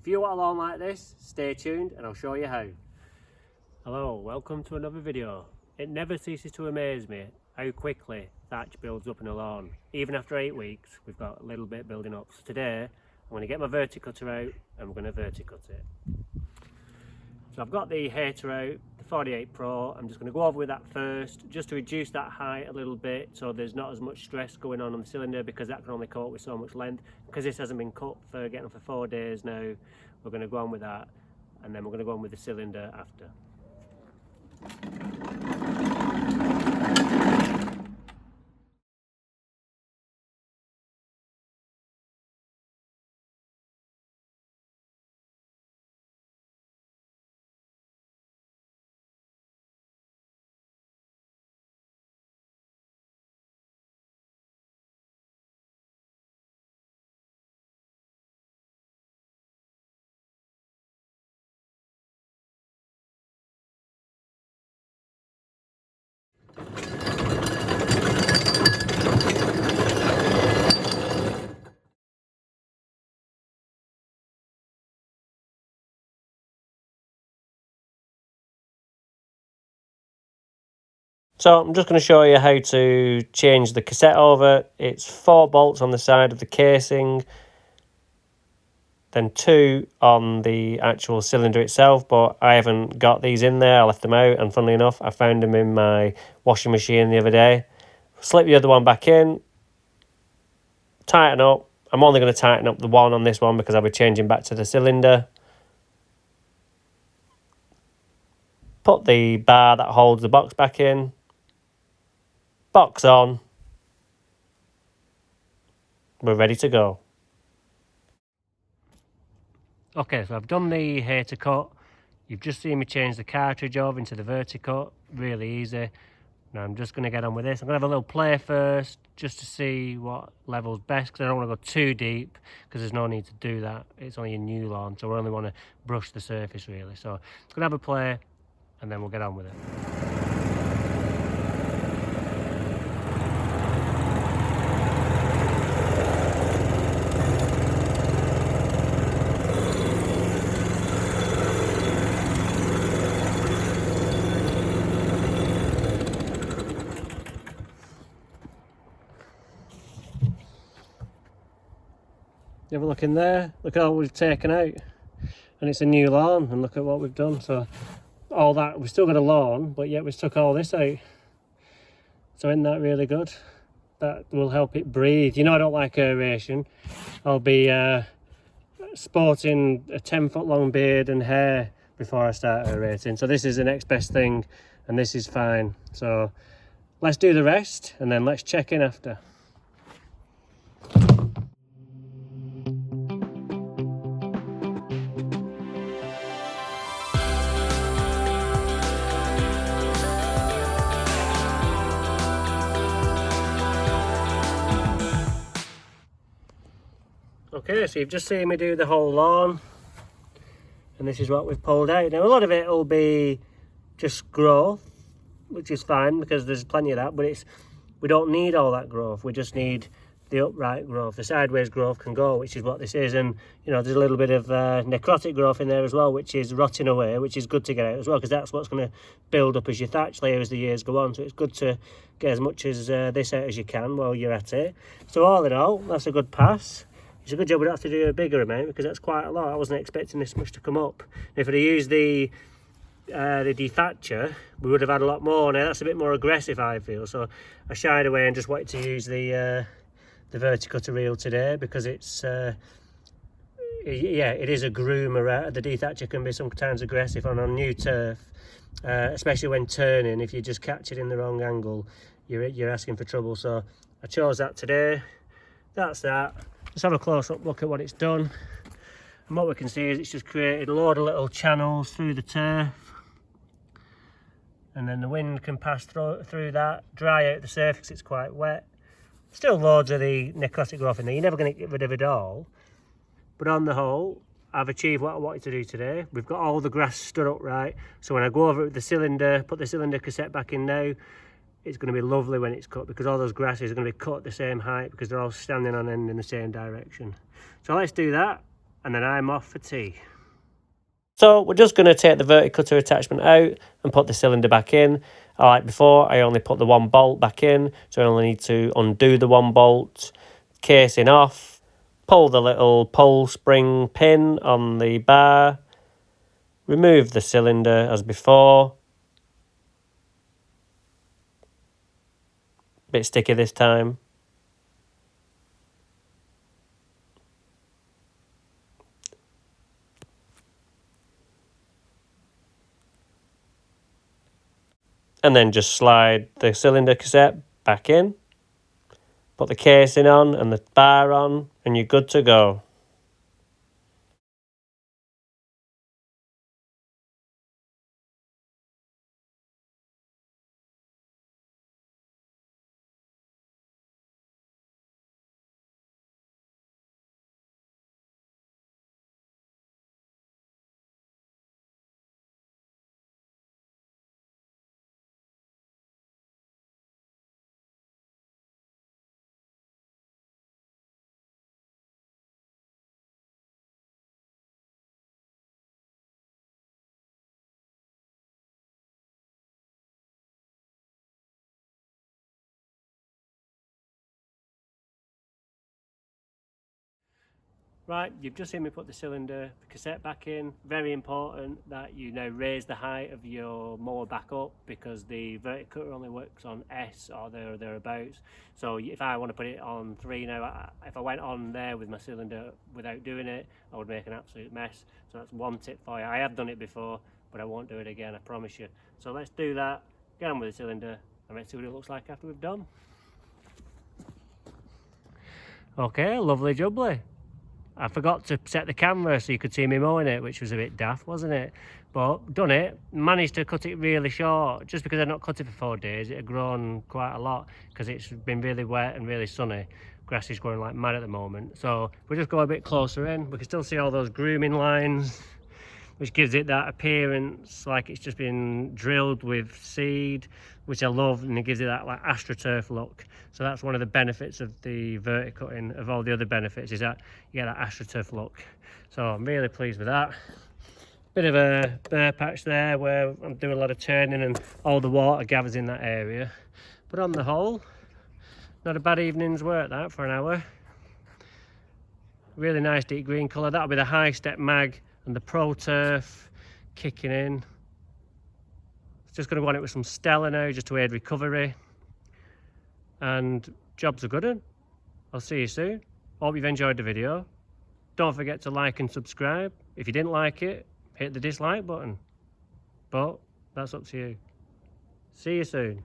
If you want a lawn like this, stay tuned and I'll show you how. Hello, welcome to another video. It never ceases to amaze me how quickly thatch builds up in a lawn. Even after 8 weeks, we've got a little bit building up. So today, I'm going to get my verticutter out and we're going to verticut it. So I've got the hater out, the 48 Pro. I'm just going to go over with that first, just to reduce that height a little bit so there's not as much stress going on the cylinder, because that can only cope with so much length. Because this hasn't been cut for getting for 4 days now, we're going to go on with that, and then we're going to go on with the cylinder after. So I'm just going to show you how to change the cassette over. It's 4 bolts on the side of the casing, then 2 on the actual cylinder itself, but I haven't got these in there. I left them out, and funnily enough, I found them in my washing machine the other day. Slip the other one back in, tighten up. I'm only going to tighten up the one on this one because I'll be changing back to the cylinder. Put the bar that holds the box back in. Box on. We're ready to go. Okay, so I've done the hater cut. You've just seen me change the cartridge over into the verticut. Really easy. Now I'm just going to get on with this. I'm going to have a little play first, just to see what level's best, because I don't want to go too deep, because there's no need to do that. It's only a new lawn, so we only want to brush the surface really. So I'm going to have a play, and then we'll get on with it. Have a look in there, look at all we've taken out, and it's a new lawn, and look at what we've done. So all that, we've still got a lawn, but yet we've took all this out. So isn't that really good? That will help it breathe. You know I don't like aeration. I'll be sporting a 10-foot long beard and hair before I start aerating. So this is the next best thing, and this is fine. So let's do the rest, and then let's check in after. Okay, so you've just seen me do the whole lawn, and this is what we've pulled out. Now a lot of it will be just growth, which is fine because there's plenty of that, but we don't need all that growth. We just need the upright growth. The sideways growth can go, which is what this is. And you know, there's a little bit of necrotic growth in there as well, which is rotting away, which is good to get out as well, because that's what's going to build up as your thatch layer as the years go on. So it's good to get as much as this out as you can while you're at it. So all in all, that's a good pass. It's a good job we don't have to do a bigger amount, because that's quite a lot. I wasn't expecting this much to come up. If I'd used the dethatcher, we would have had a lot more. Now that's a bit more aggressive, I feel, so I shied away and just wanted to use the verticutter reel today, because it's yeah, it is a groomer. The dethatcher can be sometimes aggressive on new turf, especially when turning. If you just catch it in the wrong angle, you're asking for trouble. So I chose that today. That's that. Let's have a close-up look at what it's done. And what we can see is it's just created a load of little channels through the turf, and then the wind can pass through that, dry out the surface. It's quite wet. Still loads of the necrotic growth in there. You're never going to get rid of it all, but on the whole, I've achieved what I wanted to do today. We've got all the grass stood up right, so when I go over with the cylinder, put the cylinder cassette back in now, it's going to be lovely when it's cut, because all those grasses are going to be cut at the same height, because they're all standing on end in the same direction. So let's do that, and then I'm off for tea. So we're just going to take the verticutter attachment out and put the cylinder back in. Like before, I only put the one bolt back in, so I only need to undo the one bolt, casing off, pull the little pull spring pin on the bar, remove the cylinder as before. Bit sticky this time. And then just slide the cylinder cassette back in, put the casing on and the bar on, and you're good to go. Right, you've just seen me put the cylinder cassette back in. Very important that you now raise the height of your mower back up, because the verticutter only works on S or there or thereabouts. So if I want to put it on 3 now, if I went on there with my cylinder without doing it, I would make an absolute mess. So that's one tip for you. I have done it before, but I won't do it again, I promise you. So let's do that, get on with the cylinder, and let's see what it looks like after we've done. Okay, lovely jubbly. I forgot to set the camera so you could see me mowing it, which was a bit daft, wasn't it? But done it, managed to cut it really short. Just because I'd not cut it for 4 days, it had grown quite a lot because it's been really wet and really sunny. Grass is growing like mad at the moment. So we'll just go a bit closer in. We can still see all those grooming lines, which gives it that appearance like it's just been drilled with seed, which I love, and it gives it that like astroturf look. So that's one of the benefits of the verticutting, of all the other benefits, is that you get that astroturf look. So I'm really pleased with that. Bit of a bare patch there where I'm doing a lot of turning and all the water gathers in that area. But on the whole, not a bad evening's work that for an hour. Really nice deep green colour. That'll be the high step mag and the Pro Turf kicking in. Just going to go on it with some Stella now just to aid recovery. And job's a good one. I'll see you soon. Hope you've enjoyed the video. Don't forget to like and subscribe. If you didn't like it, hit the dislike button. But that's up to you. See you soon.